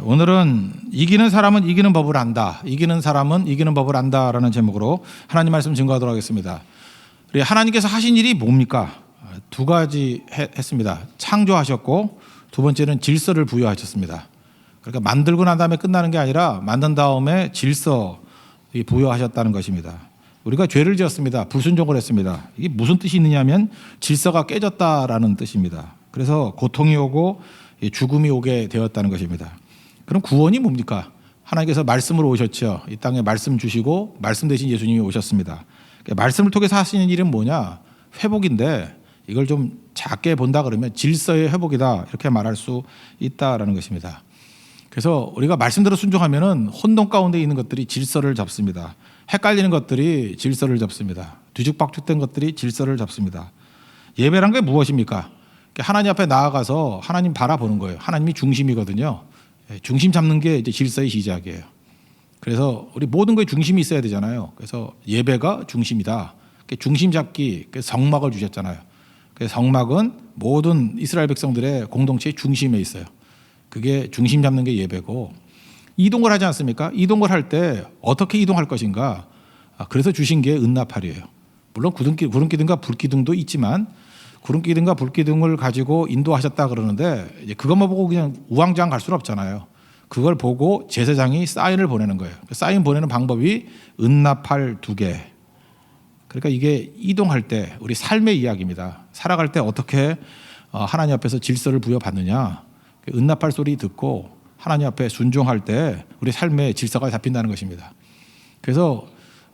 오늘은 이기는 사람은 이기는 법을 안다. 이기는 사람은 이기는 법을 안다라는 제목으로 하나님 말씀 증거하도록 하겠습니다. 우리 하나님께서 하신 일이 뭡니까? 두 가지 했습니다. 창조하셨고 두 번째는 질서를 부여하셨습니다. 그러니까 만들고 난 다음에 끝나는 게 아니라 만든 다음에 질서 부여하셨다는 것입니다. 우리가 죄를 지었습니다. 불순종을 했습니다. 이게 무슨 뜻이 있느냐면 질서가 깨졌다라는 뜻입니다. 그래서 고통이 오고 죽음이 오게 되었다는 것입니다. 그럼 구원이 뭡니까? 하나님께서 말씀으로 오셨죠. 이 땅에 말씀 주시고 말씀 대신 예수님이 오셨습니다. 말씀을 통해서 하시는 일은 뭐냐? 회복인데 이걸 좀 작게 본다 그러면 질서의 회복이다 이렇게 말할 수 있다라는 것입니다. 그래서 우리가 말씀대로 순종하면은 혼돈 가운데 있는 것들이 질서를 잡습니다. 헷갈리는 것들이 질서를 잡습니다. 뒤죽박죽된 것들이 질서를 잡습니다. 예배란 게 무엇입니까? 하나님 앞에 나아가서 하나님 바라보는 거예요. 하나님이 중심이거든요. 중심 잡는 게 이제 질서의 시작이에요. 그래서 우리 모든 거에 중심이 있어야 되잖아요. 그래서 예배가 중심이다. 중심 잡기 성막을 주셨잖아요. 그래서 성막은 모든 이스라엘 백성들의 공동체의 중심에 있어요. 그게 중심 잡는 게 예배고, 이동을 하지 않습니까? 이동을 할 때 어떻게 이동할 것인가? 그래서 주신 게 은나팔이에요. 물론 구름기둥과 불기둥도 있지만 구름기둥과 불기둥을 가지고 인도하셨다 그러는데 이제 그것만 보고 그냥 우왕좌왕 갈 수는 없잖아요. 그걸 보고 제사장이 사인을 보내는 거예요. 사인 보내는 방법이 은나팔 2개. 그러니까 이게 이동할 때 우리 삶의 이야기입니다. 살아갈 때 어떻게 하나님 앞에서 질서를 부여받느냐. 은나팔 소리 듣고 하나님 앞에 순종할 때 우리 삶의 질서가 잡힌다는 것입니다. 그래서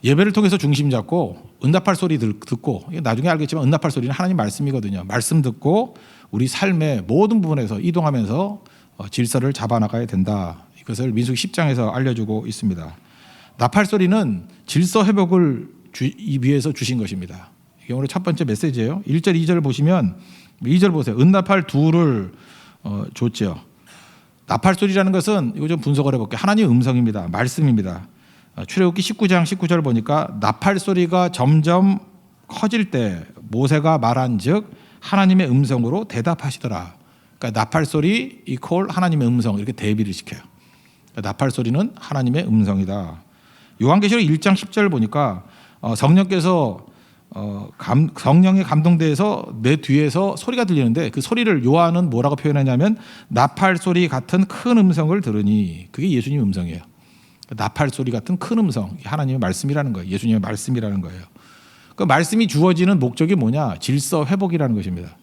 예배를 통해서 중심 잡고 은나팔 소리 듣고, 나중에 알겠지만 은나팔 소리는 하나님 말씀이거든요. 말씀 듣고 우리 삶의 모든 부분에서 이동하면서 질서를 잡아나가야 된다. 이것을 민수기 10장에서 알려주고 있습니다. 나팔 소리는 질서 회복을 위해서 주신 것입니다. 이게 오늘 첫 번째 메시지예요. 1절 2절 보시면 2절 보세요. 은나팔 2를 줬죠. 나팔 소리라는 것은 이거 좀 분석을 해볼게요. 하나님의 음성입니다. 말씀입니다. 출애굽기 19장 19절 보니까 나팔 소리가 점점 커질 때 모세가 말한즉 하나님의 음성으로 대답하시더라. 그러니까 나팔 소리 이퀄 하나님의 음성 이렇게 대비를 시켜요. 그러니까 나팔 소리는 하나님의 음성이다. 요한계시록 1장 10절 보니까 성령께서 성령에 감동돼서 내 뒤에서 소리가 들리는데 그 소리를 요한은 뭐라고 표현하냐면 나팔 소리 같은 큰 음성을 들으니, 그게 예수님 음성이에요. 나팔 소리 같은 큰 음성, 하나님의 말씀이라는 거예요. 예수님의 말씀이라는 거예요. 그 말씀이 주어지는 목적이 뭐냐? 질서 회복이라는 것입니다.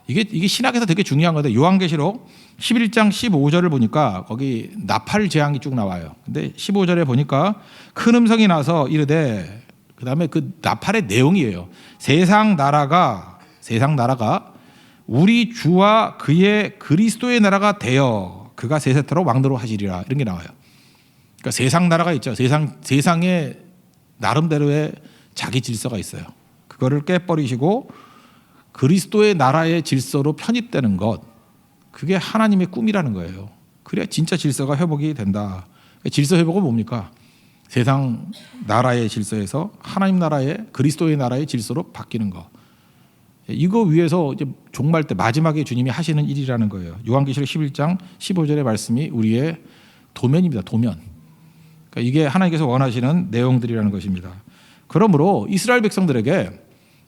이게 신학에서 되게 중요한 건데, 요한계시록 11장 15절을 보니까 거기 나팔 재앙이 쭉 나와요. 근데 15절에 보니까 큰 음성이 나서 이르되, 그 다음에 그 나팔의 내용이에요. 세상 나라가 우리 주와 그의 그리스도의 나라가 되어 그가 세세토록 왕노로 하시리라, 이런 게 나와요. 그러니까 세상 나라가 있죠. 세상에 나름대로의 자기 질서가 있어요. 그거를 깨버리시고 그리스도의 나라의 질서로 편입되는 것, 그게 하나님의 꿈이라는 거예요. 그래야 진짜 질서가 회복이 된다. 질서 회복은 뭡니까? 세상 나라의 질서에서 하나님 나라의, 그리스도의 나라의 질서로 바뀌는 것. 이거 위해서 이제 종말 때 마지막에 주님이 하시는 일이라는 거예요. 요한계시록 11장 15절의 말씀이 우리의 도면입니다. 도면. 그러니까 이게 하나님께서 원하시는 내용들이라는 것입니다. 그러므로 이스라엘 백성들에게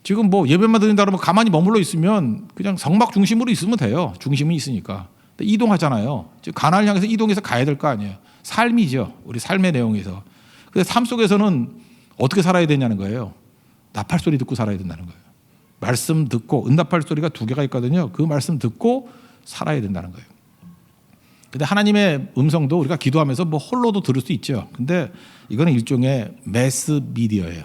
지금 뭐 예배만 드린다 그러면 가만히 머물러 있으면 그냥 성막 중심으로 있으면 돼요. 중심이 있으니까. 이동하잖아요. 가나안을 향해서 이동해서 가야 될 거 아니에요. 삶이죠. 우리 삶의 내용에서. 근데 삶 속에서는 어떻게 살아야 되냐는 거예요. 나팔 소리 듣고 살아야 된다는 거예요. 말씀 듣고, 은나팔 소리가 2개가 있거든요. 그 말씀 듣고 살아야 된다는 거예요. 근데 하나님의 음성도 우리가 기도하면서 뭐 홀로도 들을 수 있죠. 근데 이거는 일종의 매스 미디어예요.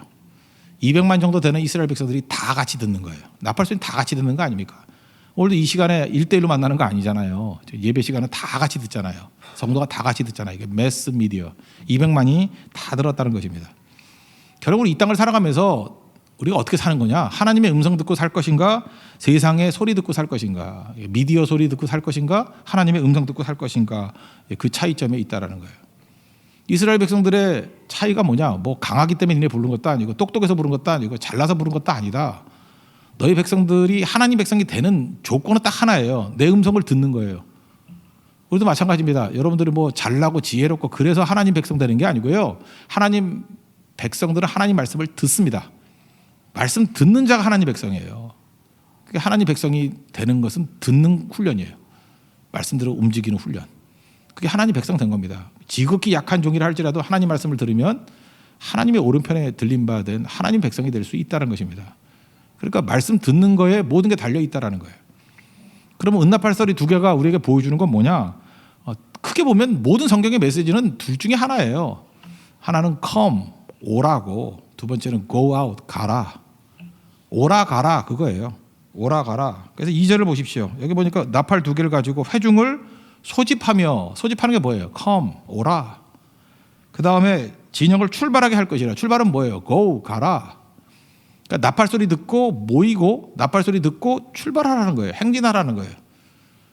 200만 정도 되는 이스라엘 백성들이 다 같이 듣는 거예요. 나팔 소리는 다 같이 듣는 거 아닙니까? 오늘도 이 시간에 1대1로 만나는 거 아니잖아요. 예배 시간은 다 같이 듣잖아요. 성도가 다 같이 듣잖아요. 이게 매스 미디어. 200만이 다 들었다는 것입니다. 결국은 이 땅을 살아가면서 우리가 어떻게 사는 거냐? 하나님의 음성 듣고 살 것인가? 세상의 소리 듣고 살 것인가? 미디어 소리 듣고 살 것인가? 하나님의 음성 듣고 살 것인가? 그 차이점에 있다라는 거예요. 이스라엘 백성들의 차이가 뭐냐? 뭐 강하기 때문에 니네 부른 것도 아니고, 똑똑해서 부른 것도 아니고, 잘나서 부른 것도 아니다. 너희 백성들이 하나님 백성이 되는 조건은 딱 하나예요. 내 음성을 듣는 거예요. 우리도 마찬가지입니다. 여러분들이 뭐 잘나고 지혜롭고 그래서 하나님 백성 되는 게 아니고요. 하나님 백성들은 하나님 말씀을 듣습니다. 말씀 듣는 자가 하나님 백성이에요. 하나님 백성이 되는 것은 듣는 훈련이에요. 말씀대로 움직이는 훈련. 그게 하나님 백성 된 겁니다. 지극히 약한 종이라 할지라도 하나님 말씀을 들으면 하나님의 오른편에 들림받은 하나님 백성이 될 수 있다는 것입니다. 그러니까 말씀 듣는 거에 모든 게 달려 있다는 거예요. 그러면 은나팔설이 두 개가 우리에게 보여주는 건 뭐냐? 크게 보면 모든 성경의 메시지는 둘 중에 하나예요. 하나는 come, 오라고, 두 번째는 go out, 가라. 오라 가라 그거예요. 오라 가라. 그래서 2절을 보십시오. 여기 보니까 나팔 두 개를 가지고 회중을 소집하며, 소집하는 게 뭐예요? come, 오라. 그 다음에 진영을 출발하게 할 것이라. 출발은 뭐예요? go, 가라. 그러니까 나팔 소리 듣고 모이고 나팔 소리 듣고 출발하라는 거예요. 행진하라는 거예요.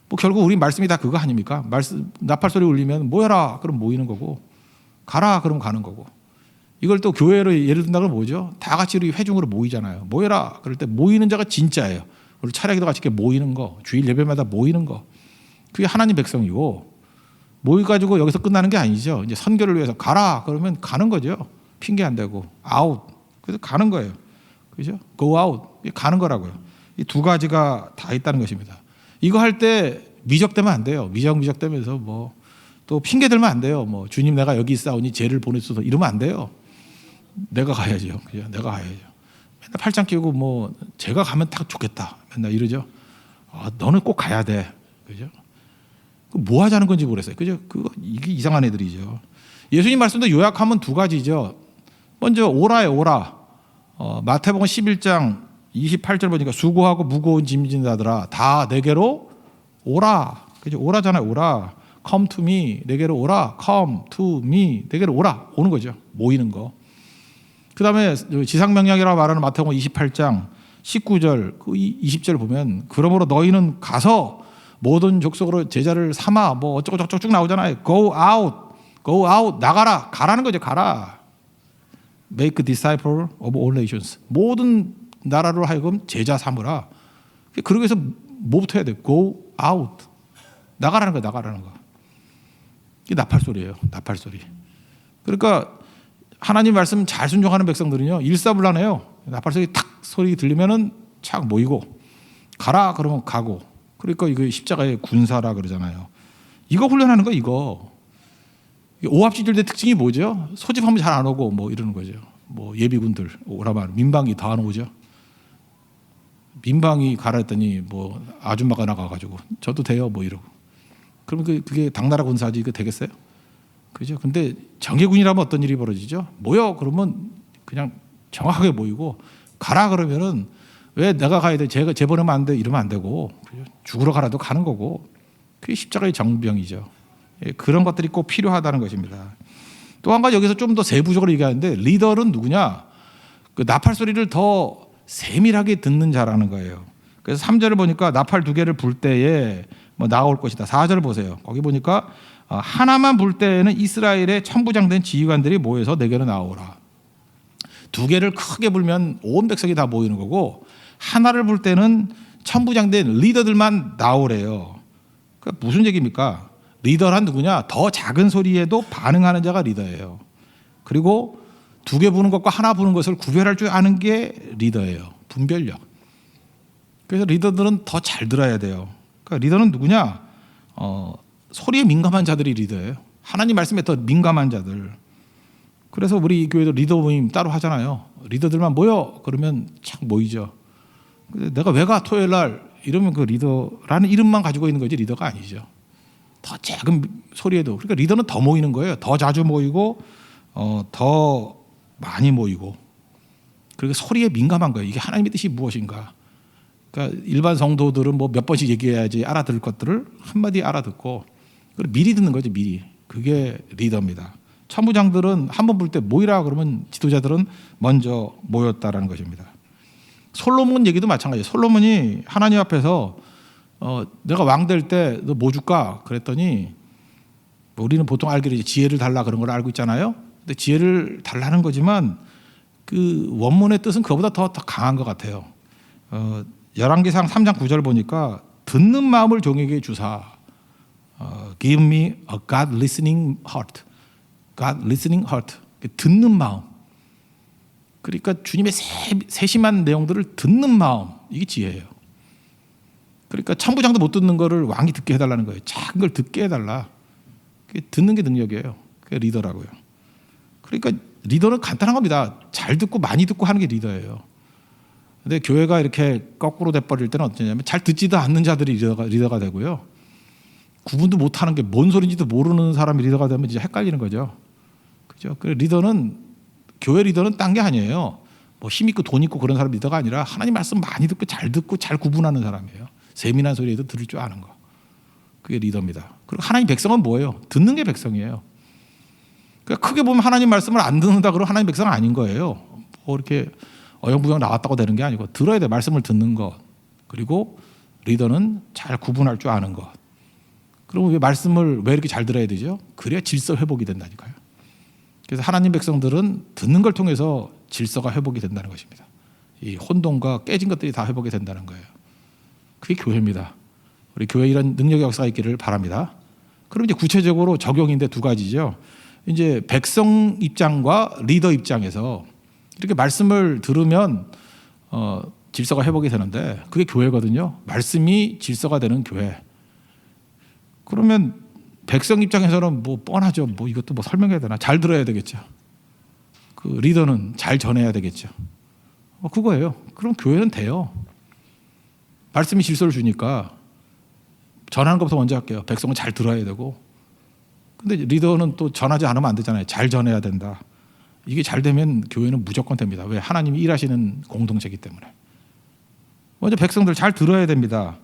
뭐 결국 우리 말씀이 다 그거 아닙니까? 나팔 소리 울리면 모여라 그럼 모이는 거고 가라 그럼 가는 거고. 이걸 또 교회로 예를 든다면 뭐죠? 다 같이 우리 회중으로 모이잖아요. 모여라 그럴 때 모이는 자가 진짜예요. 우리 차례기도 같이 이렇게 모이는 거, 주일 예배마다 모이는 거, 그게 하나님 백성이고 모여가지고 여기서 끝나는 게 아니죠. 이제 선교를 위해서 가라 그러면 가는 거죠. 핑계 안 대고 아웃 그래서 가는 거예요. 그죠? go out 가는 거라고요. 이 두 가지가 다 있다는 것입니다. 이거 할 때 미적되면 안 돼요. 미적되면서 뭐 또 핑계 들면 안 돼요. 뭐 주님 내가 여기 있사오니 죄를 보냈소서 이러면 안 돼요. 내가 가야죠. 그죠? 내가 가야죠. 맨날 팔짱 끼고 뭐 제가 가면 딱 좋겠다. 맨날 이러죠. 너는 꼭 가야 돼. 그죠? 뭐 하자는 건지 모르겠어요. 그죠? 이게 이상한 애들이죠. 예수님 말씀도 요약하면 두 가지죠. 먼저 오라예요. 오라. 마태복음 11장 28절 보니까 수고하고 무거운 짐 진 자들아 다 내게로 오라. 그죠? 오라잖아요. 오라. come to me. 내게로 오라. come to me. 내게로 오라. 오는 거죠. 모이는 거. 그 다음에 지상명령이라고 말하는 마태복음 28장 19절, 20절 보면 그러므로 너희는 가서 모든 족속으로 제자를 삼아 뭐 어쩌고저쩌고 쭉 나오잖아요. go out, go out, 나가라, 가라는 거죠. 가라. make disciple of all nations. 모든 나라로 하여금 제자 삼으라. 그러기 위해서 뭐부터 해야 돼? go out. 나가라는 거야. 나가라는 거. 이게 나팔 소리예요. 나팔 소리. 그러니까 하나님 말씀 잘 순종하는 백성들은요 일사불란해요. 나팔 소리 탁 소리 들리면은 착 모이고 가라 그러면 가고. 그러니까 이거 십자가의 군사라 그러잖아요. 이거 훈련하는 거 이거. 오합지졸대 특징이 뭐죠? 소집하면 잘 안 오고 뭐 이러는 거죠. 뭐 예비군들 오라만 민방위 다 안 오죠. 민방위 가라 했더니 뭐 아줌마가 나가가지고 저도 돼요 뭐 이러고. 그러면 그게 당나라 군사지 이거 되겠어요? 그죠? 근데 정예군이라면 어떤 일이 벌어지죠? 모여 그러면 그냥 정확하게 모이고 가라 그러면은 왜 내가 가야 돼? 쟤 보내면 안 돼? 이러면 안 되고 그죠? 죽으러 가라도 가는 거고 그게 십자가의 정병이죠. 예, 그런 것들이 꼭 필요하다는 것입니다. 또 한 가지 여기서 좀 더 세부적으로 얘기하는데 리더는 누구냐? 그 나팔 소리를 더 세밀하게 듣는 자라는 거예요. 그래서 3절을 보니까 나팔 두 개를 불 때에 뭐 나올 것이다. 4절 보세요. 거기 보니까 하나만 불 때에는 이스라엘의 천부장된 지휘관들이 모여서 내게로 나오라. 두 개를 크게 불면 온 백성이 다 모이는 거고 하나를 불 때는 천부장된 리더들만 나오래요. 그러니까 무슨 얘기입니까? 리더란 누구냐? 더 작은 소리에도 반응하는 자가 리더예요. 그리고 두 개 부는 것과 하나 부는 것을 구별할 줄 아는 게 리더예요. 분별력. 그래서 리더들은 더 잘 들어야 돼요. 그러니까 리더는 누구냐? 소리에 민감한 자들이 리더예요. 하나님 말씀에 더 민감한 자들. 그래서 우리 교회도 리더 모임 따로 하잖아요. 리더들만 모여 그러면 착 모이죠. 내가 왜 가 토요일 날 이러면 그 리더라는 이름만 가지고 있는 거지 리더가 아니죠. 더 작은 소리에도. 그러니까 리더는 더 모이는 거예요. 더 자주 모이고 더 많이 모이고. 그리고 소리에 민감한 거예요. 이게 하나님의 뜻이 무엇인가. 그러니까 일반 성도들은 뭐 몇 번씩 얘기해야지 알아들을 것들을 한마디 알아듣고 미리 듣는 거죠. 미리. 그게 리더입니다. 천부장들은 한 번 불 때 모이라 그러면 지도자들은 먼저 모였다라는 것입니다. 솔로몬 얘기도 마찬가지예요. 솔로몬이 하나님 앞에서 내가 왕 될 때 너 뭐 줄까? 그랬더니 우리는 보통 알기로 지혜를 달라 그런 걸 알고 있잖아요. 근데 지혜를 달라는 거지만 그 원문의 뜻은 그거보다 더 강한 것 같아요. 열왕기상 3장 9절 보니까 듣는 마음을 종에게 주사 Give me a God listening heart. God listening heart. 듣는 마음. 그러니까 주님의 세심한 내용들을 듣는 마음. 이게 지혜예요. 그러니까 천부장도 못 듣는 거를 왕이 듣게 해달라는 거예요. 작은 걸 듣게 해달라. 듣는 게 능력이에요. 그게 리더라고요. 그러니까 리더는 간단한 겁니다. 잘 듣고 많이 듣고 하는 게 리더예요. 근데 교회가 이렇게 거꾸로 돼버릴 때는 어떠냐면 잘 듣지도 않는 자들이 리더가 되고요. 구분도 못하는 게 뭔 소리인지도 모르는 사람이 리더가 되면 이제 헷갈리는 거죠. 그죠? 그 리더는 교회 리더는 딴 게 아니에요. 뭐 힘 있고 돈 있고 그런 사람 리더가 아니라 하나님 말씀 많이 듣고 잘 구분하는 사람이에요. 세민한 소리에도 들을 줄 아는 거. 그게 리더입니다. 그리고 하나님 백성은 뭐예요? 듣는 게 백성이에요. 그러니까 크게 보면 하나님 말씀을 안 듣는다 그러면 하나님 백성은 아닌 거예요. 뭐 이렇게 어영부영 나왔다고 되는 게 아니고 들어야 돼. 말씀을 듣는 것. 그리고 리더는 잘 구분할 줄 아는 것. 그러면 왜 말씀을 왜 이렇게 잘 들어야 되죠? 그래야 질서 회복이 된다니까요. 그래서 하나님 백성들은 듣는 걸 통해서 질서가 회복이 된다는 것입니다. 이 혼돈과 깨진 것들이 다 회복이 된다는 거예요. 그게 교회입니다. 우리 교회에 이런 능력의 역사가 있기를 바랍니다. 그럼 이제 구체적으로 적용인데 두 가지죠. 이제 백성 입장과 리더 입장에서 이렇게 말씀을 들으면 질서가 회복이 되는데 그게 교회거든요. 말씀이 질서가 되는 교회. 그러면 백성 입장에서는 뭐 뻔하죠. 뭐 이것도 뭐 설명해야 되나? 잘 들어야 되겠죠. 그 리더는 잘 전해야 되겠죠. 그거예요. 그럼 교회는 돼요. 말씀이 질서를 주니까 전하는 것부터 먼저 할게요. 백성은 잘 들어야 되고. 근데 리더는 또 전하지 않으면 안 되잖아요. 잘 전해야 된다. 이게 잘 되면 교회는 무조건 됩니다. 왜? 하나님이 일하시는 공동체이기 때문에. 먼저 백성들 잘 들어야 됩니다.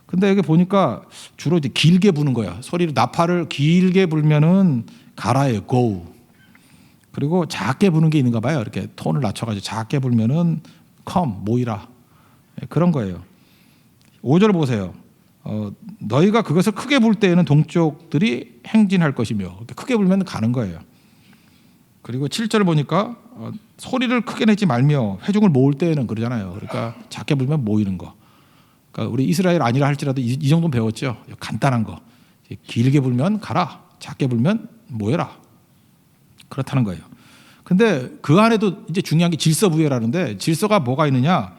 근데 여기 보니까 주로 이제 길게 부는 거야. 소리를 나팔을 길게 불면은 가라예요. go. 그리고 작게 부는 게 있는가 봐요. 이렇게 톤을 낮춰가지고 작게 불면은 come, 모이라. 그런 거예요. 5절 보세요. 너희가 그것을 크게 불 때에는 동족들이 행진할 것이며 크게 불면 가는 거예요. 그리고 7절 보니까 소리를 크게 내지 말며 회중을 모을 때에는 그러잖아요. 그러니까 작게 불면 모이는 거. 그러니까 우리 이스라엘 아니라 할지라도 이 정도는 배웠죠. 간단한 거. 길게 불면 가라. 작게 불면 모여라. 그렇다는 거예요. 근데 그 안에도 이제 중요한 게 질서 부여라는데 질서가 뭐가 있느냐?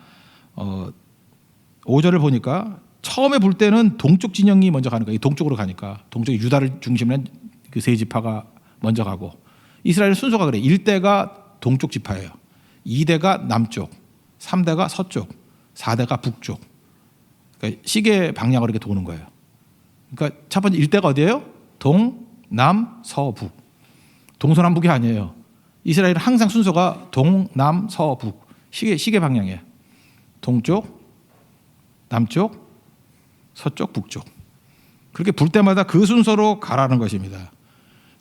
5절을 보니까 처음에 불 때는 동쪽 진영이 먼저 가는 거예요. 동쪽으로 가니까. 동쪽이 유다를 중심으로 그 세 지파가 먼저 가고 이스라엘 순서가 그래. 1대가 동쪽 지파예요. 2대가 남쪽, 3대가 서쪽, 4대가 북쪽. 그러니까 시계 방향으로 이렇게 도는 거예요. 그러니까 첫 번째 1대가 어디예요? 동, 남, 서, 북. 동서남북이 아니에요. 이스라엘은 항상 순서가 동, 남, 서, 북. 시계 방향이에요. 동쪽, 남쪽, 서쪽, 북쪽. 그렇게 불 때마다 그 순서로 가라는 것입니다.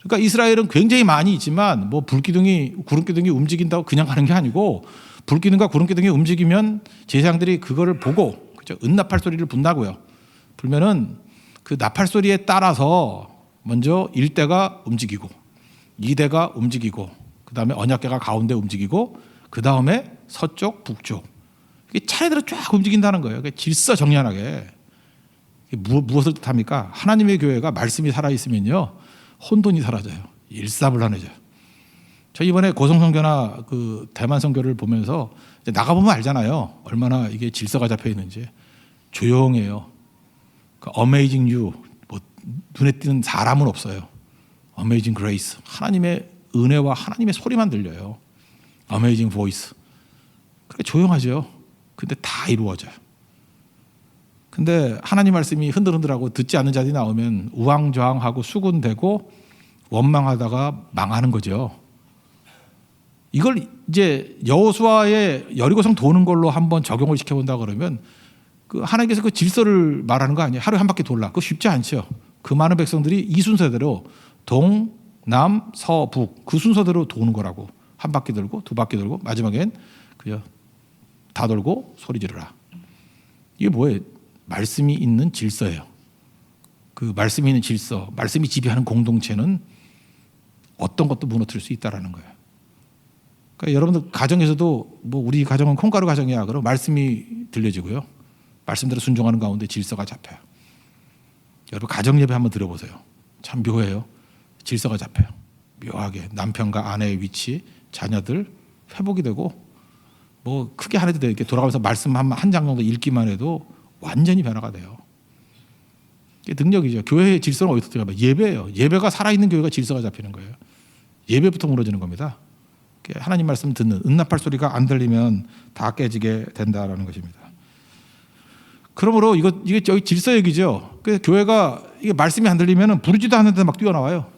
그러니까 이스라엘은 굉장히 많이 있지만 뭐 불기둥이 구름기둥이 움직인다고 그냥 가는 게 아니고 불기둥과 구름기둥이 움직이면 제사장들이 그거를 보고 그죠? 은나팔 소리를 분다고요. 불면은 그 나팔 소리에 따라서 먼저 1대가 움직이고 2대가 움직이고 그다음에 언약궤가 가운데 움직이고 그다음에 서쪽, 북쪽. 이게 차례대로 쫙 움직인다는 거예요. 질서정연하게. 무엇을 뜻합니까? 하나님의 교회가 말씀이 살아있으면요. 혼돈이 사라져요. 일사불란해져요. 저 이번에 고성선교나 그 대만 선교를 보면서 이제 나가보면 알잖아요. 얼마나 이게 질서가 잡혀 있는지. 조용해요. 그 Amazing You. 뭐 눈에 띄는 사람은 없어요. Amazing Grace. 하나님의 은혜와 하나님의 소리만 들려요. Amazing Voice. 그렇게 조용하죠. 근데 다 이루어져요. 근데 하나님 말씀이 흔들흔들하고 듣지 않는 자들이 나오면 우왕좌왕하고 수군되고 원망하다가 망하는 거죠. 이걸 이제 여호수아의 여리고성 도는 걸로 한번 적용을 시켜본다 그러면 그 하나님께서 그 질서를 말하는 거 아니에요. 하루에 한 바퀴 돌라. 그거 쉽지 않죠. 그 많은 백성들이 이 순서대로 동, 남, 서, 북 그 순서대로 도는 거라고. 한 바퀴 돌고 두 바퀴 돌고 마지막엔 그냥 다 돌고 소리 지르라. 이게 뭐예요? 말씀이 있는 질서예요. 그 말씀이 있는 질서, 말씀이 지배하는 공동체는 어떤 것도 무너뜨릴 수 있다라는 거예요. 그러니까 여러분들 가정에서도 뭐 우리 가정은 콩가루 가정이야. 그럼 말씀이 들려지고요. 말씀대로 순종하는 가운데 질서가 잡혀요. 여러분 가정 예배 한번 드려보세요. 참 묘해요. 질서가 잡혀요. 묘하게 남편과 아내의 위치, 자녀들 회복이 되고 뭐 크게 안 해도 돼요. 이렇게 돌아가면서 말씀 한 장 정도 읽기만 해도 완전히 변화가 돼요. 이게 능력이죠. 교회의 질서는 어디서 들어가면 예배예요. 예배가 살아있는 교회가 질서가 잡히는 거예요. 예배부터 무너지는 겁니다. 하나님 말씀 듣는 은나팔 소리가 안 들리면 다 깨지게 된다라는 것입니다. 그러므로 이게 저기 질서 얘기죠. 그래서 교회가 이게 말씀이 안 들리면 부르지도 않는데 막 뛰어나와요.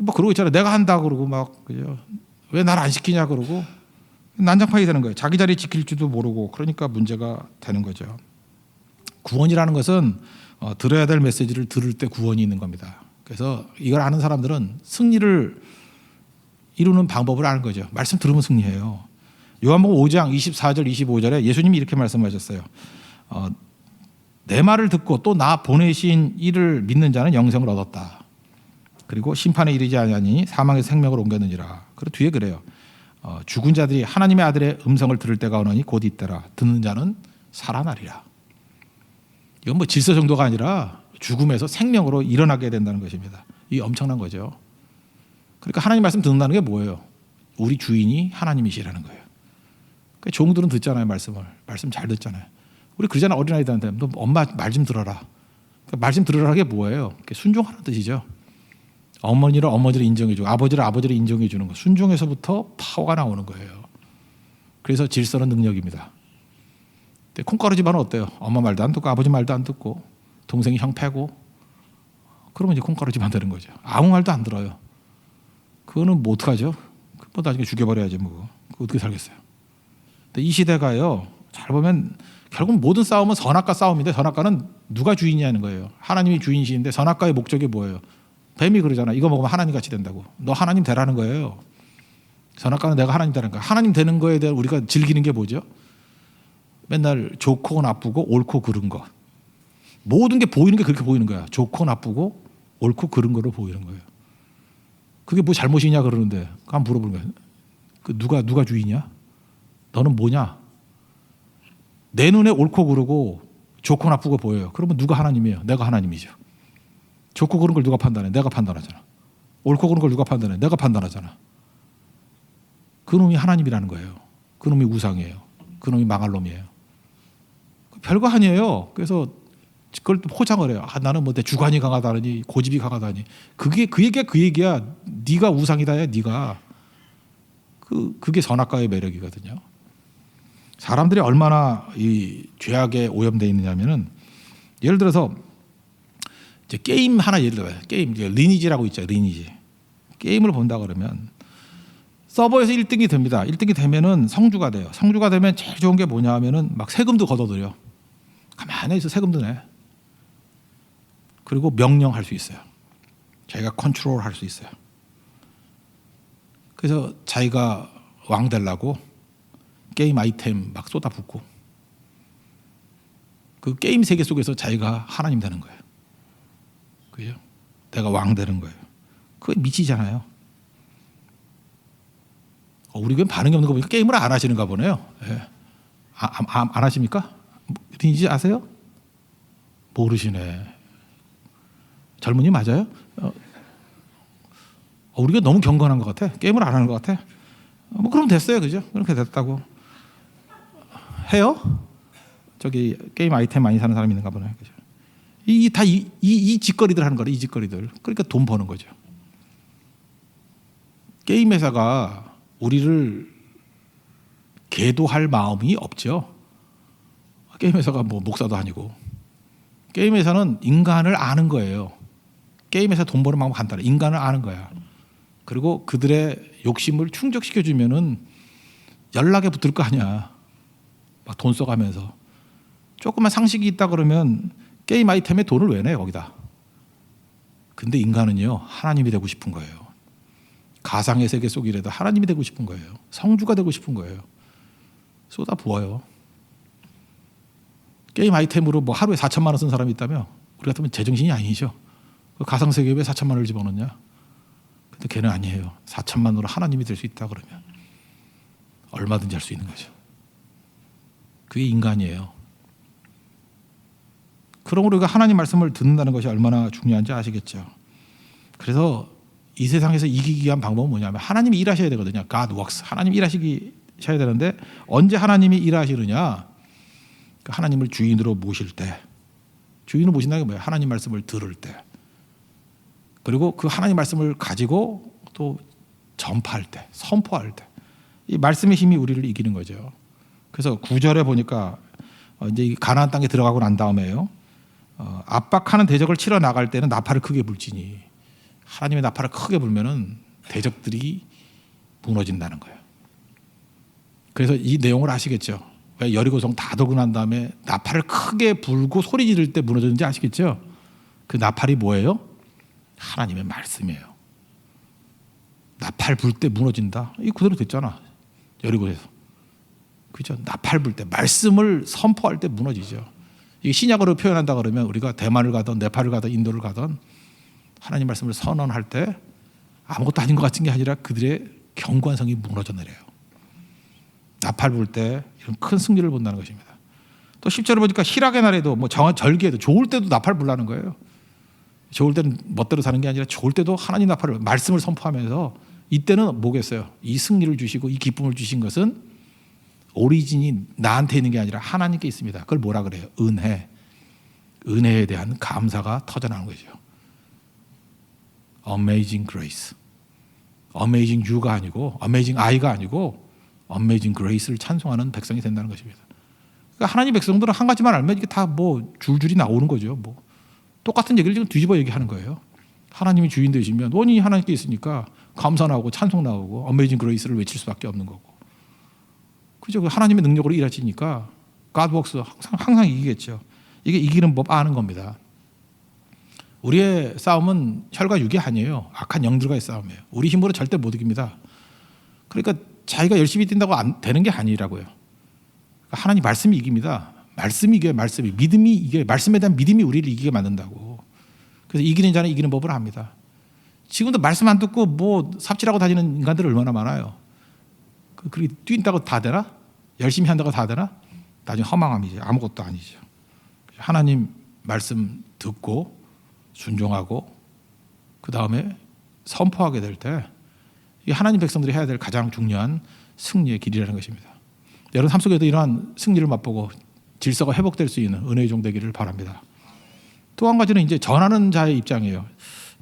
뭐 그러고 있잖아요. 내가 한다 그러고 막 그죠. 왜 날 안 시키냐 그러고 난장판이 되는 거예요. 자기 자리 지킬 줄도 모르고 그러니까 문제가 되는 거죠. 구원이라는 것은 들어야 될 메시지를 들을 때 구원이 있는 겁니다. 그래서 이걸 아는 사람들은 승리를 이루는 방법을 아는 거죠. 말씀 들으면 승리해요. 요한복음 5장 24절 25절에 예수님이 이렇게 말씀하셨어요. 내 말을 듣고 또 나 보내신 이를 믿는 자는 영생을 얻었다. 그리고 심판에 이르지 아니하니 사망의 생명을 옮겼느니라. 그리고 뒤에 그래요. 죽은 자들이 하나님의 아들의 음성을 들을 때가 오느니 곧 이때라. 듣는 자는 살아나리라. 이건 뭐 질서 정도가 아니라 죽음에서 생명으로 일어나게 된다는 것입니다. 이게 엄청난 거죠. 그러니까 하나님 말씀 듣는다는 게 뭐예요? 우리 주인이 하나님이시라는 거예요. 그러니까 종들은 듣잖아요. 말씀 잘 듣잖아요. 우리 그러잖아. 어린아이들한테 너 엄마 말 좀 들어라. 그러니까 말씀 들으라는 게 뭐예요? 순종하는 뜻이죠. 어머니를 인정해주고 아버지를 인정해주는 거. 순종에서부터 파워가 나오는 거예요. 그래서 질서는 능력입니다. 콩가루 집안은 어때요? 엄마 말도 안 듣고 아버지 말도 안 듣고 동생이 형 패고 그러면 이제 콩가루 집안 되는 거죠. 아무 말도 안 들어요. 그거는 뭐 어떡하죠? 그거 나중에 죽여버려야지 뭐. 그거 어떻게 살겠어요? 근데 이 시대가요. 잘 보면 결국 모든 싸움은 선악과 싸움인데 선악과는 누가 주인이냐는 거예요. 하나님이 주인이신데 선악과의 목적이 뭐예요? 뱀이 그러잖아. 이거 먹으면 하나님 같이 된다고. 너 하나님 되라는 거예요. 선악과는 내가 하나님 되라는 거야. 하나님 되는 거에 대해 우리가 즐기는 게 뭐죠? 맨날 좋고 나쁘고 옳고 그른 거. 모든 게 보이는 게 그렇게 보이는 거야. 좋고 나쁘고 옳고 그른 거로 보이는 거예요. 그게 뭐 잘못이냐 그러는데 한번 물어보는 거예요. 그 누가 주인이야? 너는 뭐냐? 내 눈에 옳고 그르고 좋고 나쁘고 보여요. 그러면 누가 하나님이에요? 내가 하나님이죠. 좋고 그른 걸 누가 판단해? 내가 판단하잖아. 옳고 그른 걸 누가 판단해? 내가 판단하잖아. 그 놈이 하나님이라는 거예요. 그 놈이 우상이에요. 그 놈이 망할 놈이에요. 별거 아니에요. 그래서 그걸 또 포장을 해요. 나는 뭐 내 주관이 강하다니 고집이 강하다니. 그게 그 얘기야. 네가 우상이다야. 네가. 그게 선악과의 매력이거든요. 사람들이 얼마나 이 죄악에 오염되어 있느냐면은 예를 들어서 이제 게임 하나 예를 들어요. 게임 리니지라고 있죠. 리니지. 게임을 본다 그러면 서버에서 1등이 됩니다. 1등이 되면은 성주가 돼요. 성주가 되면 제일 좋은 게 뭐냐 하면은 막 세금도 걷어들여. 가만히 있어 세금도 내. 그리고 명령할 수 있어요. 자기가 컨트롤 할 수 있어요. 그래서 자기가 왕 되려고 게임 아이템 막 쏟아붓고 그 게임 세계 속에서 자기가 하나님 되는 거예요. 그죠? 내가 왕 되는 거예요. 그게 미치잖아요. 우리 교회 반응이 없는 거 보니까 게임을 안 하시는가 보네요. 예. 안 하십니까? 리니지 아세요? 모르시네. 젊은이 맞아요? 우리가 너무 경건한 것 같아. 게임을 안 하는 것 같아. 뭐 그럼 됐어요, 그죠? 그렇게 됐다고 해요. 저기 게임 아이템 많이 사는 사람이 있는가 보네, 그죠? 이 짓거리들 하는 거래, 이 짓거리들. 그러니까 돈 버는 거죠. 게임 회사가 우리를 계도할 마음이 없죠. 게임 회사가 뭐 목사도 아니고. 게임 회사는 인간을 아는 거예요. 게임 회사 돈 버는 방법 간단해. 인간을 아는 거야. 그리고 그들의 욕심을 충족시켜 주면은 연락에 붙을 거 아니야. 막 돈 써가면서. 조금만 상식이 있다 그러면 게임 아이템에 돈을 왜 내, 거기다. 근데 인간은요, 하나님이 되고 싶은 거예요. 가상의 세계 속이라도 하나님이 되고 싶은 거예요. 성주가 되고 싶은 거예요. 쏟아 부어요. 게임 아이템으로 뭐 하루에 4천만 원 쓴 사람이 있다며? 우리 같으면 제정신이 아니죠. 그 가상 세계에 왜 4천만 원을 집어넣냐? 근데 걔는 아니에요. 4천만 원으로 하나님이 될 수 있다 그러면 얼마든지 할 수 있는 거죠. 그게 인간이에요. 그러므로 우리가 하나님 말씀을 듣는다는 것이 얼마나 중요한지 아시겠죠. 그래서 이 세상에서 이기기 위한 방법은 뭐냐면 하나님이 일하셔야 되거든요. God works. 하나님 일하셔야 되는데 언제 하나님이 일하시느냐? 하나님을 주인으로 모실 때. 주인으로 모신다는 게 뭐예요? 하나님 말씀을 들을 때. 그리고 그 하나님 말씀을 가지고 또 전파할 때, 선포할 때. 이 말씀의 힘이 우리를 이기는 거죠. 그래서 9절에 보니까 이제 가나안 땅에 들어가고 난 다음에요. 압박하는 대적을 치러 나갈 때는 나팔을 크게 불지니 하나님의 나팔을 크게 불면은 대적들이 무너진다는 거예요. 그래서 이 내용을 아시겠죠? 왜 여리고성 다 도고 난 다음에 나팔을 크게 불고 소리 지를 때 무너졌는지 아시겠죠? 그 나팔이 뭐예요? 하나님의 말씀이에요. 나팔 불 때 무너진다. 이 그대로 됐잖아. 여리고에서. 그죠? 나팔 불 때 말씀을 선포할 때 무너지죠. 이게 신약어로 표현한다 그러면 우리가 대만을 가든 네팔을 가든 인도를 가든 하나님 말씀을 선언할 때 아무것도 아닌 것 같은 게 아니라 그들의 경관성이 무너져 내려요. 나팔 불 때 이런 큰 승리를 본다는 것입니다. 또 10절을 보니까 희락의 날에도 뭐 절기에도 좋을 때도 나팔 불라는 거예요. 좋을 때는 멋대로 사는 게 아니라 좋을 때도 하나님 나팔을 말씀을 선포하면서 이때는 뭐겠어요? 이 승리를 주시고 이 기쁨을 주신 것은 오리진이 나한테 있는 게 아니라 하나님께 있습니다. 그걸 뭐라 그래요? 은혜. 은혜에 대한 감사가 터져나오는 거죠. Amazing grace. Amazing you가 아니고 Amazing I가 아니고 Amazing grace를 찬송하는 백성이 된다는 것입니다. 그러니까 하나님 백성들은 한 가지만 알면 이게 다 뭐 줄줄이 나오는 거죠. 뭐 똑같은 얘기를 지금 뒤집어 얘기하는 거예요. 하나님이 주인 되시면 원인이 하나님께 있으니까 감사 나오고 찬송 나오고 Amazing grace를 외칠 수밖에 없는 거고. 그죠? 하나님의 능력으로 일하시니까 God works 항상 이기겠죠. 이게 이기는 법 아는 겁니다. 우리의 싸움은 혈과 육이 아니에요. 악한 영들과의 싸움이에요. 우리 힘으로 절대 못 이깁니다. 그러니까 자기가 열심히 뛴다고 되는 게 아니라고요. 하나님 말씀이 이깁니다. 말씀이 이겨요. 말씀이. 믿음이 이겨요. 말씀에 대한 믿음이 우리를 이기게 만든다고. 그래서 이기는 자는 이기는 법을 압니다. 지금도 말씀 안 듣고 뭐 삽질하고 다니는 인간들 얼마나 많아요. 그렇게 뛴다고 다 되나? 열심히 한다고 다 되나? 나중에 허망함이지. 아무것도 아니죠. 하나님 말씀 듣고 순종하고 그 다음에 선포하게 될 때 이게 하나님 백성들이 해야 될 가장 중요한 승리의 길이라는 것입니다. 여러분 삶 속에도 이러한 승리를 맛보고 질서가 회복될 수 있는 은혜의 종 되기를 바랍니다. 또 한 가지는 이제 전하는 자의 입장이에요.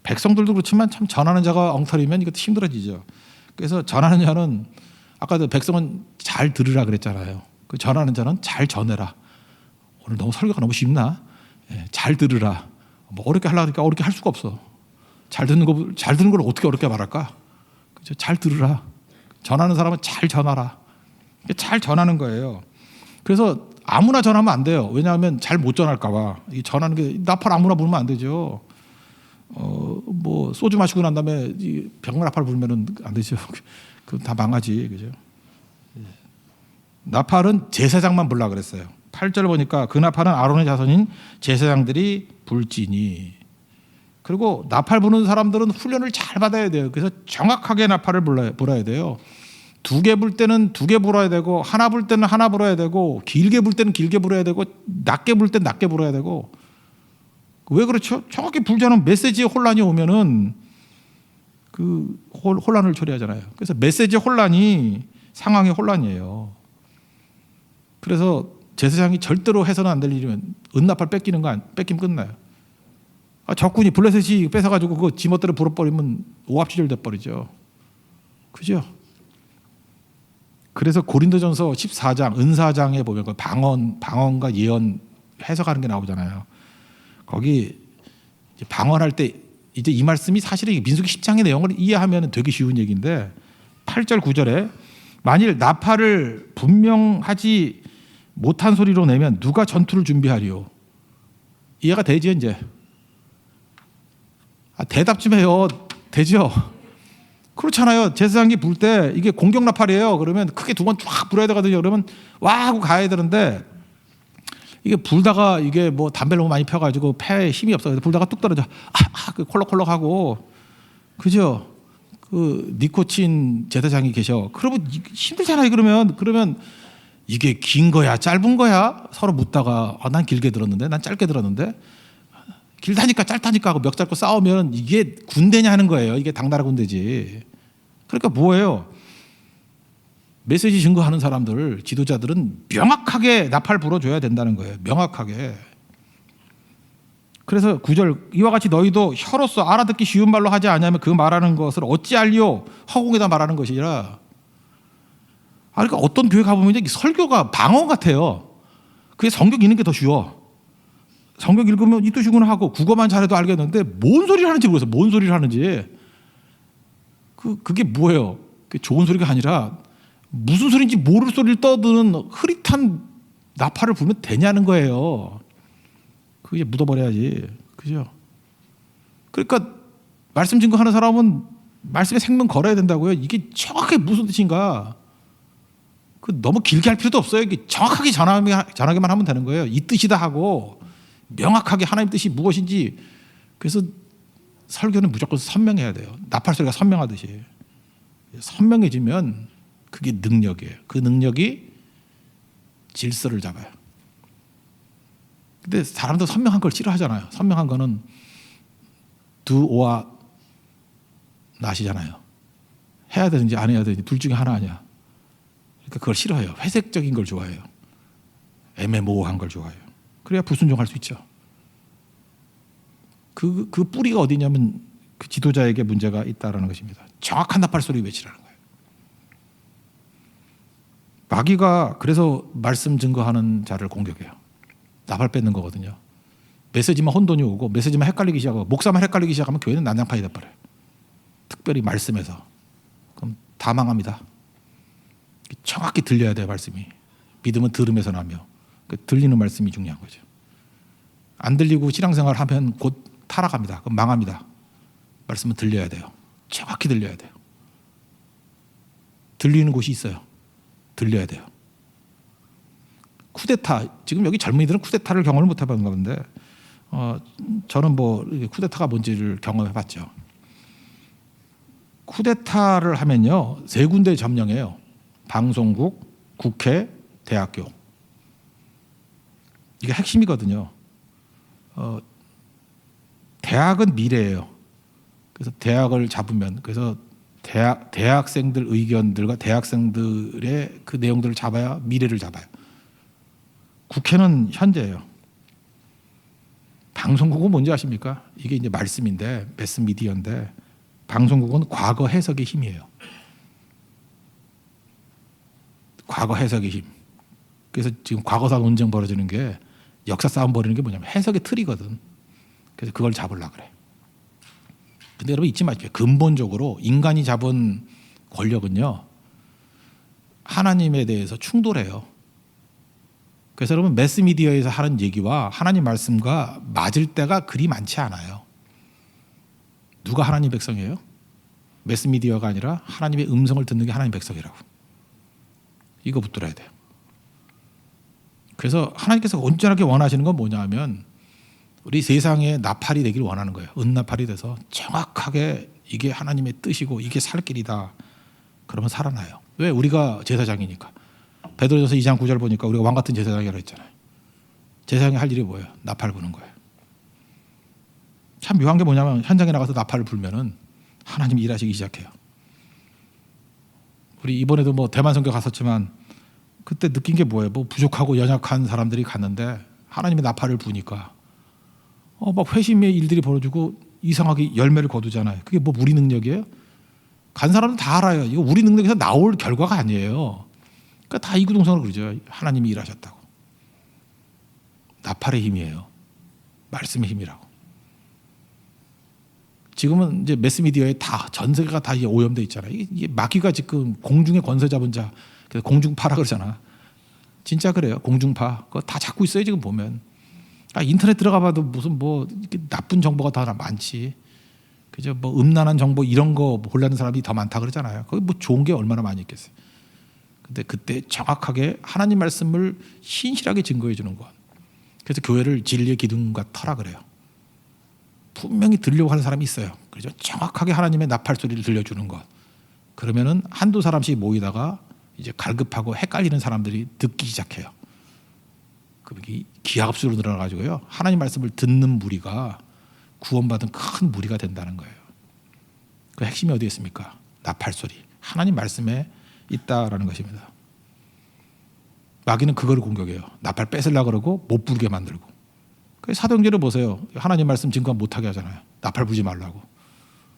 백성들도 그렇지만 참 전하는 자가 엉터리면 이것도 힘들어지죠. 그래서 전하는 자는 아까도 백성은 잘 들으라 그랬잖아요. 그 전하는 자는 잘 전해라. 오늘 너무 설교가 너무 쉽나? 잘 들으라. 뭐 어렵게 하려니까 어렵게 할 수가 없어. 잘 듣는 걸 어떻게 어렵게 말할까? 그죠? 잘 들으라. 전하는 사람은 잘 전하라. 잘 전하는 거예요. 그래서 아무나 전하면 안 돼요. 왜냐하면 잘 못 전할까 봐. 이 전하는 게 나팔 아무나 불면 안 되죠. 뭐 소주 마시고 난 다음에 병 나팔 불면은 안 되죠. 그건 다 망하지, 그죠? 나팔은 제사장만 불라 그랬어요. 8절 보니까 그 나팔은 아론의 자손인 제사장들이 불지니. 그리고 나팔 부는 사람들은 훈련을 잘 받아야 돼요. 그래서 정확하게 나팔을 불어야 돼요. 2개 불 때는 2개 불어야 되고 하나 불 때는 하나 불어야 되고 길게 불 때는 길게 불어야 되고 낮게 불 때는 낮게 불어야 되고. 왜 그렇죠? 정확히 불지 않으면 메시지에 혼란이 오면은 그 혼란을 초래하잖아요. 그래서 메시지 혼란이 상황의 혼란이에요. 그래서 제사장이 절대로 해서는 안 될 일이면 은나팔 뺏기면 끝나요. 적군이 블레셋이 뺏어가지고 그거 지멋대로 불어버리면 오합지졸 돼버리죠. 그죠? 그래서 고린도전서 14장 은사장에 보면 그 방언과 예언 해석하는 게 나오잖아요. 거기 방언할 때 이제 이 말씀이 사실은 민수기 10장의 내용을 이해하면 되게 쉬운 얘기인데 8절 9절에 만일 나팔을 분명하지 못한 소리로 내면 누가 전투를 준비하리요? 이해가 되죠 이제? 대답 좀 해요. 되죠? 그렇잖아요. 제사장이 불 때 이게 공격 나팔이에요. 그러면 크게 2번 쫙 불어야 되거든요. 그러면 와 하고 가야 되는데 이게 불다가 이게 뭐 담배를 너무 많이 펴가지고 폐에 힘이 없어서 불다가 뚝 떨어져. 그 콜록콜록하고 그죠? 그 니코틴 제사장이 계셔. 그러면 힘들잖아요. 그러면 이게 긴 거야, 짧은 거야? 서로 묻다가 난 길게 들었는데, 난 짧게 들었는데, 길다니까 짧다니까 하고 멱 잡고 싸우면 이게 군대냐 하는 거예요. 이게 당나라 군대지. 그러니까 뭐예요? 메시지 증거하는 사람들, 지도자들은 명확하게 나팔 불어줘야 된다는 거예요. 명확하게. 그래서 9절 이와 같이 너희도 혀로서 알아듣기 쉬운 말로 하지 않으면 그 말하는 것을 어찌 알리오? 허공에다 말하는 것이라. 그러니까 어떤 교회 가보면 설교가 방언 같아요. 그게 성경 읽는 게 더 쉬워. 성경 읽으면 이 뜻이구나 하고 국어만 잘해도 알겠는데 뭔 소리를 하는지 모르겠어. 뭔 소리를 하는지. 그게 뭐예요? 그게 좋은 소리가 아니라 무슨 소리인지 모를 소리를 떠드는 흐릿한 나팔을 불면 되냐는 거예요. 그게 묻어버려야지. 그죠? 그러니까 말씀 증거하는 사람은 말씀에 생명 걸어야 된다고요. 이게 정확하게 무슨 뜻인가? 너무 길게 할 필요도 없어요. 이게 정확하게 전하기만 하면 되는 거예요. 이 뜻이다 하고 명확하게 하나님 뜻이 무엇인지. 그래서 설교는 무조건 선명해야 돼요. 나팔 소리가 선명하듯이. 선명해지면 그게 능력이에요. 그 능력이 질서를 잡아요. 근데 사람도 선명한 걸 싫어하잖아요. 선명한 거는 두오와 낫이잖아요. 해야 되는지 안 해야 되는지 둘 중에 하나 아니야. 그러니까 그걸 싫어해요. 회색적인 걸 좋아해요. 애매모호한 걸 좋아해요. 그래야 불순종할 수 있죠. 그 뿌리가 어디냐면 그 지도자에게 문제가 있다라는 것입니다. 정확한 나팔 소리 외치라는 거예요. 마귀가 그래서 말씀 증거하는 자를 공격해요. 나팔 뺏는 거거든요. 메시지만 혼돈이 오고 메시지만 헷갈리기 시작하고 목사만 헷갈리기 시작하면 교회는 난장판이 돼버려요. 특별히 말씀에서. 그럼 다 망합니다. 정확히 들려야 돼요. 말씀이. 믿음은 들음에서 나며 들리는 말씀이 중요한 거죠. 안 들리고 신앙생활 하면 곧 타락합니다. 그럼 망합니다. 말씀은 들려야 돼요. 정확히 들려야 돼요. 들리는 곳이 있어요. 들려야 돼요. 쿠데타, 지금 여기 젊은이들은 쿠데타를 경험을 못 해본 건데 저는 뭐 쿠데타가 뭔지를 경험해 봤죠. 쿠데타를 하면요 3군데 점령해요. 방송국, 국회, 대학교. 이게 핵심이거든요. 대학은 미래예요. 그래서 대학을 잡으면 그래서 대학생들 의견들과 대학생들의 그 내용들을 잡아야 미래를 잡아요. 국회는 현재예요. 방송국은 뭔지 아십니까? 이게 이제 말씀인데 매스미디어인데 방송국은 과거 해석의 힘이에요. 과거 해석의 힘. 그래서 지금 과거사 논쟁 벌어지는 게 역사 싸움 벌이는 게 뭐냐면 해석의 틀이거든. 그래서 그걸 잡으려고 그래. 근데 여러분 잊지 마십시오. 근본적으로 인간이 잡은 권력은요. 하나님에 대해서 충돌해요. 그래서 여러분 매스미디어에서 하는 얘기와 하나님 말씀과 맞을 때가 그리 많지 않아요. 누가 하나님 백성이에요? 매스미디어가 아니라 하나님의 음성을 듣는 게 하나님 백성이라고. 이거 붙들어야 돼요. 그래서 하나님께서 온전하게 원하시는 건 뭐냐 하면 우리 세상에 나팔이 되길 원하는 거예요. 은나팔이 돼서 정확하게 이게 하나님의 뜻이고 이게 살 길이다. 그러면 살아나요. 왜? 우리가 제사장이니까. 베드로전서 2장 9절 보니까 우리가 왕 같은 제사장이라고 했잖아요. 제사장이 할 일이 뭐예요? 나팔 부는 거예요. 참 묘한 게 뭐냐면 현장에 나가서 나팔을 불면은 하나님이 일하시기 시작해요. 우리 이번에도 뭐 대만 선교 갔었지만 그때 느낀 게 뭐예요? 뭐 부족하고 연약한 사람들이 갔는데 하나님의 나팔을 부니까 막 회심의 일들이 벌어지고 이상하게 열매를 거두잖아요. 그게 뭐 우리 능력이에요? 간 사람은 다 알아요. 이거 우리 능력에서 나올 결과가 아니에요. 그러니까 다 이구동성으로 그러죠. 하나님이 일하셨다고. 나팔의 힘이에요. 말씀의 힘이라고. 지금은 이제 매스미디어에 다 전 세계가 다 이제 오염돼 있잖아요. 이게 마귀가 지금 공중의 권세 잡은 자, 그래서 공중파라 그러잖아. 진짜 그래요. 공중파. 그거 다 잡고 있어요. 지금 보면. 인터넷 들어가봐도 무슨 뭐 나쁜 정보가 더 많지. 그죠? 뭐 음란한 정보 이런 거 보려는 사람이 더 많다 그러잖아요. 거기 뭐 좋은 게 얼마나 많이 있겠어요. 근데 그때 정확하게 하나님 말씀을 신실하게 증거해 주는 것. 그래서 교회를 진리의 기둥과 터라 그래요. 분명히 들려고 하는 사람이 있어요. 그렇죠? 정확하게 하나님의 나팔 소리를 들려주는 것. 그러면은 한두 사람씩 모이다가 이제 갈급하고 헷갈리는 사람들이 듣기 시작해요. 그게 기하급수로 늘어나가지고요. 하나님 말씀을 듣는 무리가 구원받은 큰 무리가 된다는 거예요. 그 핵심이 어디에 있습니까? 나팔소리. 하나님 말씀에 있다라는 것입니다. 마귀는 그걸 공격해요. 나팔 뺏으려고 그러고 못 불게 만들고. 사도행전을 보세요. 하나님 말씀 증거 못하게 하잖아요. 나팔 불지 말라고.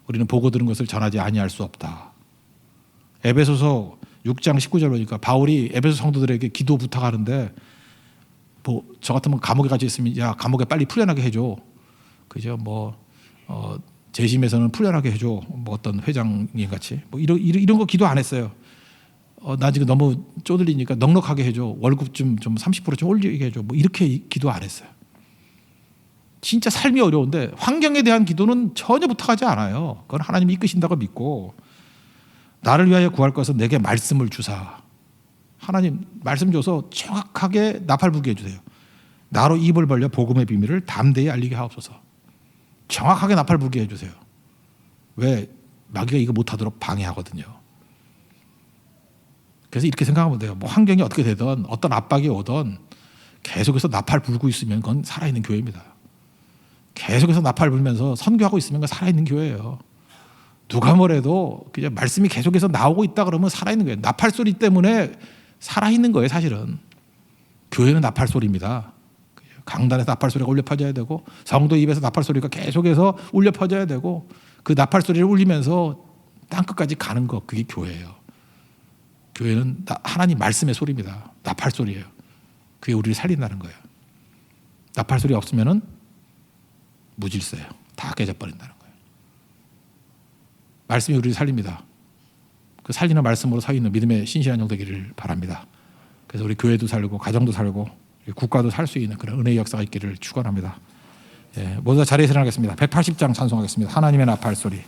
우리는 보고 들은 것을 전하지 아니할 수 없다. 에베소서 6장 19절 보니까 바울이 에베소 성도들에게 기도 부탁하는데 뭐 저 같으면 감옥에 갇혀 있으면 야 감옥에 빨리 풀려나게 해줘. 그죠? 재심에서는 풀려나게 해줘. 뭐 어떤 회장님 같이 뭐 이런 거 기도 안 했어요. 나 지금 너무 쪼들리니까 넉넉하게 해줘. 월급 좀 30% 올리게 해줘. 뭐 이렇게 기도 안 했어요. 진짜 삶이 어려운데 환경에 대한 기도는 전혀 부탁하지 않아요. 그건 하나님이 이끄신다고 믿고 나를 위하여 구할 것은 내게 말씀을 주사. 하나님 말씀 줘서 정확하게 나팔 불게 해주세요. 나로 입을 벌려 복음의 비밀을 담대히 알리게 하옵소서. 정확하게 나팔 불게 해주세요. 왜? 마귀가 이거 못하도록 방해하거든요. 그래서 이렇게 생각하면 돼요. 뭐 환경이 어떻게 되든 어떤 압박이 오든 계속해서 나팔 불고 있으면 그건 살아있는 교회입니다. 계속해서 나팔 불면서 선교하고 있으면 그건 살아있는 교회예요. 누가 뭐래도 그냥 말씀이 계속해서 나오고 있다 그러면 살아있는 거예요. 나팔 소리 때문에 살아있는 거예요. 사실은 교회는 나팔 소리입니다. 강단에서 나팔 소리가 울려 퍼져야 되고 성도 입에서 나팔 소리가 계속해서 울려 퍼져야 되고 그 나팔 소리를 울리면서 땅끝까지 가는 것, 그게 교회예요. 교회는 하나님 말씀의 소리입니다. 나팔 소리예요. 그게 우리를 살린다는 거예요. 나팔 소리 없으면은 무질서예요. 다 깨져버린다는 거예요. 말씀이 우리를 살립니다. 그 살리는 말씀으로 서 있는 믿음의 신실한 종 되기를 바랍니다. 그래서 우리 교회도 살고 가정도 살고 국가도 살 수 있는 그런 은혜의 역사가 있기를 축원합니다. 모두 다 자리에서 일어나겠습니다. 180장 찬송하겠습니다. 하나님의 나팔 소리.